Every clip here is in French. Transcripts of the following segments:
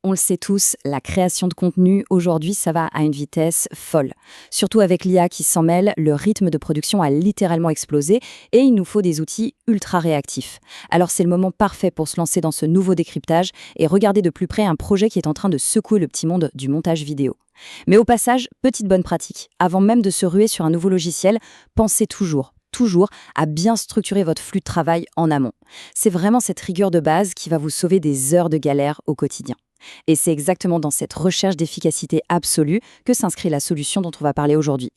On le sait tous, la création de contenu, aujourd'hui, ça va à une vitesse folle. Surtout avec l'IA qui s'en mêle, le rythme de production a littéralement explosé et il nous faut des outils ultra réactifs. Alors c'est le moment parfait pour se lancer dans ce nouveau décryptage et regarder de plus près un projet qui est en train de secouer le petit monde du montage vidéo. Mais au passage, petite bonne pratique. Avant même de se ruer sur un nouveau logiciel, pensez toujours à bien structurer votre flux de travail en amont. C'est vraiment cette rigueur de base qui va vous sauver des heures de galère au quotidien. Et c'est exactement dans cette recherche d'efficacité absolue que s'inscrit la solution dont on va parler aujourd'hui.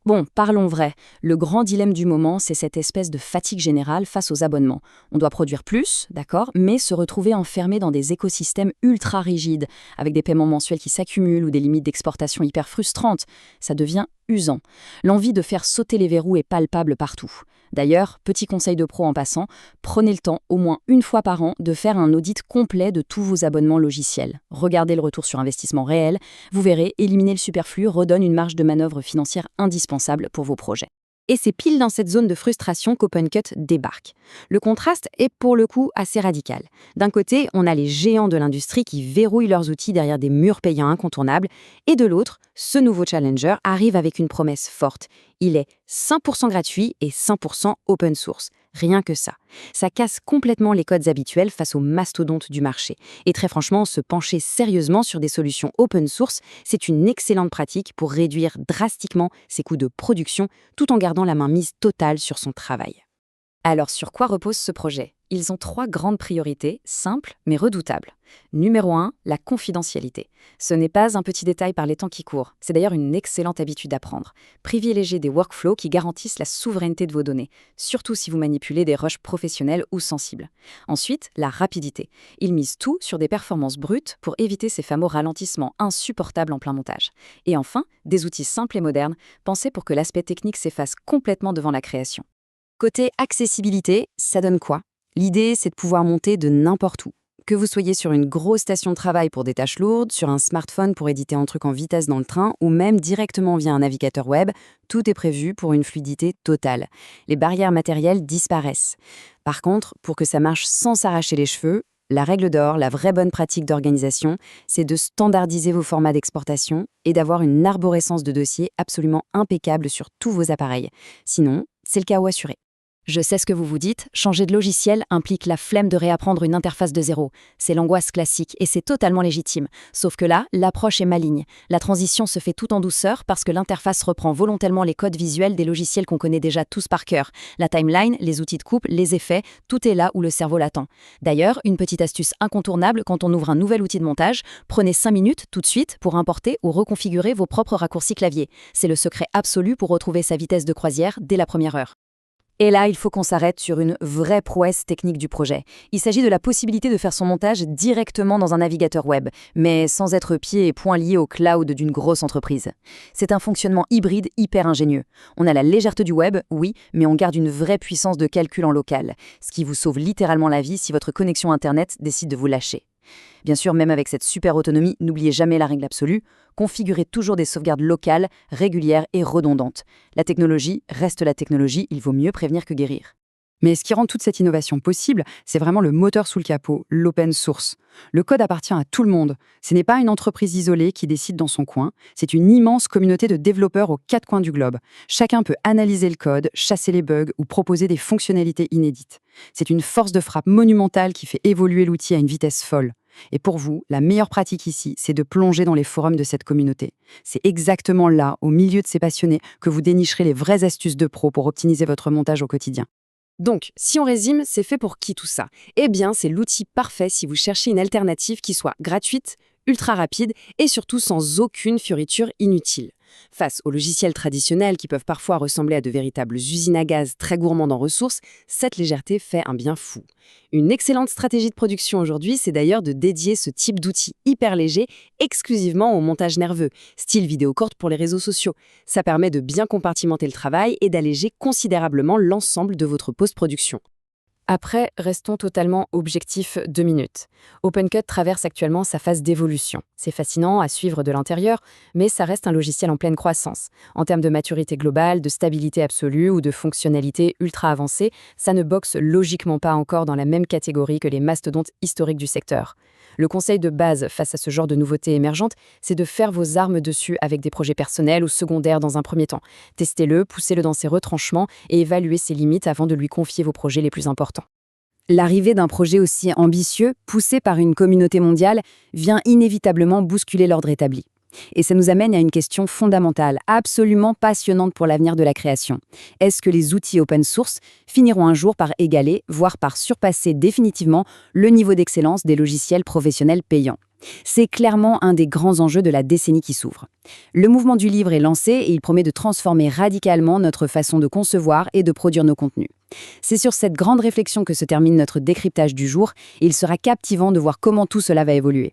Bon, parlons vrai. Le grand dilemme du moment, c'est cette espèce de fatigue générale face aux abonnements. On doit produire plus, d'accord, mais se retrouver enfermé dans des écosystèmes ultra rigides, avec des paiements mensuels qui s'accumulent ou des limites d'exportation hyper frustrantes. Ça devient usant. L'envie de faire sauter les verrous est palpable partout. D'ailleurs, petit conseil de pro en passant, prenez le temps, au moins une fois par an, de faire un audit complet de tous vos abonnements logiciels. Regardez le retour sur investissement réel. Vous verrez, éliminer le superflu redonne une marge de manœuvre financière indispensable pour vos projets. Et c'est pile dans cette zone de frustration qu'OpenCut débarque. Le contraste est pour le coup assez radical. D'un côté, on a les géants de l'industrie qui verrouillent leurs outils derrière des murs payants incontournables, et de l'autre, ce nouveau challenger arrive avec une promesse forte. Il est 100% gratuit et 100% open source. Rien que ça. Ça casse complètement les codes habituels face aux mastodontes du marché. Et très franchement, se pencher sérieusement sur des solutions open source, c'est une excellente pratique pour réduire drastiquement ses coûts de production tout en gardant la main mise totale sur son travail. Alors, sur quoi repose ce projet ? Ils ont 3 grandes priorités, simples mais redoutables. Numéro 1, la confidentialité. Ce n'est pas un petit détail par les temps qui courent, c'est d'ailleurs une excellente habitude à prendre. Privilégiez des workflows qui garantissent la souveraineté de vos données, surtout si vous manipulez des rushs professionnels ou sensibles. Ensuite, la rapidité. Ils misent tout sur des performances brutes pour éviter ces fameux ralentissements insupportables en plein montage. Et enfin, des outils simples et modernes, pensés pour que l'aspect technique s'efface complètement devant la création. Côté accessibilité, ça donne quoi ? L'idée, c'est de pouvoir monter de n'importe où. Que vous soyez sur une grosse station de travail pour des tâches lourdes, sur un smartphone pour éditer un truc en vitesse dans le train, ou même directement via un navigateur web, tout est prévu pour une fluidité totale. Les barrières matérielles disparaissent. Par contre, pour que ça marche sans s'arracher les cheveux, la règle d'or, la vraie bonne pratique d'organisation, c'est de standardiser vos formats d'exportation et d'avoir une arborescence de dossiers absolument impeccable sur tous vos appareils. Sinon, c'est le chaos assuré. Je sais ce que vous vous dites, changer de logiciel implique la flemme de réapprendre une interface de zéro. C'est l'angoisse classique et c'est totalement légitime. Sauf que là, l'approche est maligne. La transition se fait tout en douceur parce que l'interface reprend volontairement les codes visuels des logiciels qu'on connaît déjà tous par cœur. La timeline, les outils de coupe, les effets, tout est là où le cerveau l'attend. D'ailleurs, une petite astuce incontournable quand on ouvre un nouvel outil de montage, prenez 5 minutes tout de suite pour importer ou reconfigurer vos propres raccourcis clavier. C'est le secret absolu pour retrouver sa vitesse de croisière dès la première heure. Et là, il faut qu'on s'arrête sur une vraie prouesse technique du projet. Il s'agit de la possibilité de faire son montage directement dans un navigateur web, mais sans être pieds et poings liés au cloud d'une grosse entreprise. C'est un fonctionnement hybride hyper ingénieux. On a la légèreté du web, oui, mais on garde une vraie puissance de calcul en local, ce qui vous sauve littéralement la vie si votre connexion Internet décide de vous lâcher. Bien sûr, même avec cette super autonomie, n'oubliez jamais la règle absolue, configurez toujours des sauvegardes locales, régulières et redondantes. La technologie reste la technologie, il vaut mieux prévenir que guérir. Mais ce qui rend toute cette innovation possible, c'est vraiment le moteur sous le capot, l'open source. Le code appartient à tout le monde. Ce n'est pas une entreprise isolée qui décide dans son coin, c'est une immense communauté de développeurs aux 4 coins du globe. Chacun peut analyser le code, chasser les bugs ou proposer des fonctionnalités inédites. C'est une force de frappe monumentale qui fait évoluer l'outil à une vitesse folle. Et pour vous, la meilleure pratique ici, c'est de plonger dans les forums de cette communauté. C'est exactement là, au milieu de ces passionnés, que vous dénicherez les vraies astuces de pro pour optimiser votre montage au quotidien. Donc, si on résume, c'est fait pour qui tout ça ? Eh bien, c'est l'outil parfait si vous cherchez une alternative qui soit gratuite, ultra rapide et surtout sans aucune fioriture inutile. Face aux logiciels traditionnels qui peuvent parfois ressembler à de véritables usines à gaz très gourmandes en ressources, cette légèreté fait un bien fou. Une excellente stratégie de production aujourd'hui, c'est d'ailleurs de dédier ce type d'outil hyper léger exclusivement au montage nerveux, style vidéo courte pour les réseaux sociaux. Ça permet de bien compartimenter le travail et d'alléger considérablement l'ensemble de votre post-production. Après, restons totalement objectifs 2 minutes. OpenCut traverse actuellement sa phase d'évolution. C'est fascinant à suivre de l'intérieur, mais ça reste un logiciel en pleine croissance. En termes de maturité globale, de stabilité absolue ou de fonctionnalités ultra avancées, ça ne boxe logiquement pas encore dans la même catégorie que les mastodontes historiques du secteur. Le conseil de base face à ce genre de nouveautés émergentes, c'est de faire vos armes dessus avec des projets personnels ou secondaires dans un premier temps. Testez-le, poussez-le dans ses retranchements et évaluez ses limites avant de lui confier vos projets les plus importants. L'arrivée d'un projet aussi ambitieux, poussé par une communauté mondiale, vient inévitablement bousculer l'ordre établi. Et ça nous amène à une question fondamentale, absolument passionnante pour l'avenir de la création. Est-ce que les outils open source finiront un jour par égaler, voire par surpasser définitivement le niveau d'excellence des logiciels professionnels payants? C'est clairement un des grands enjeux de la décennie qui s'ouvre. Le mouvement du livre est lancé et il promet de transformer radicalement notre façon de concevoir et de produire nos contenus. C'est sur cette grande réflexion que se termine notre décryptage du jour et il sera captivant de voir comment tout cela va évoluer.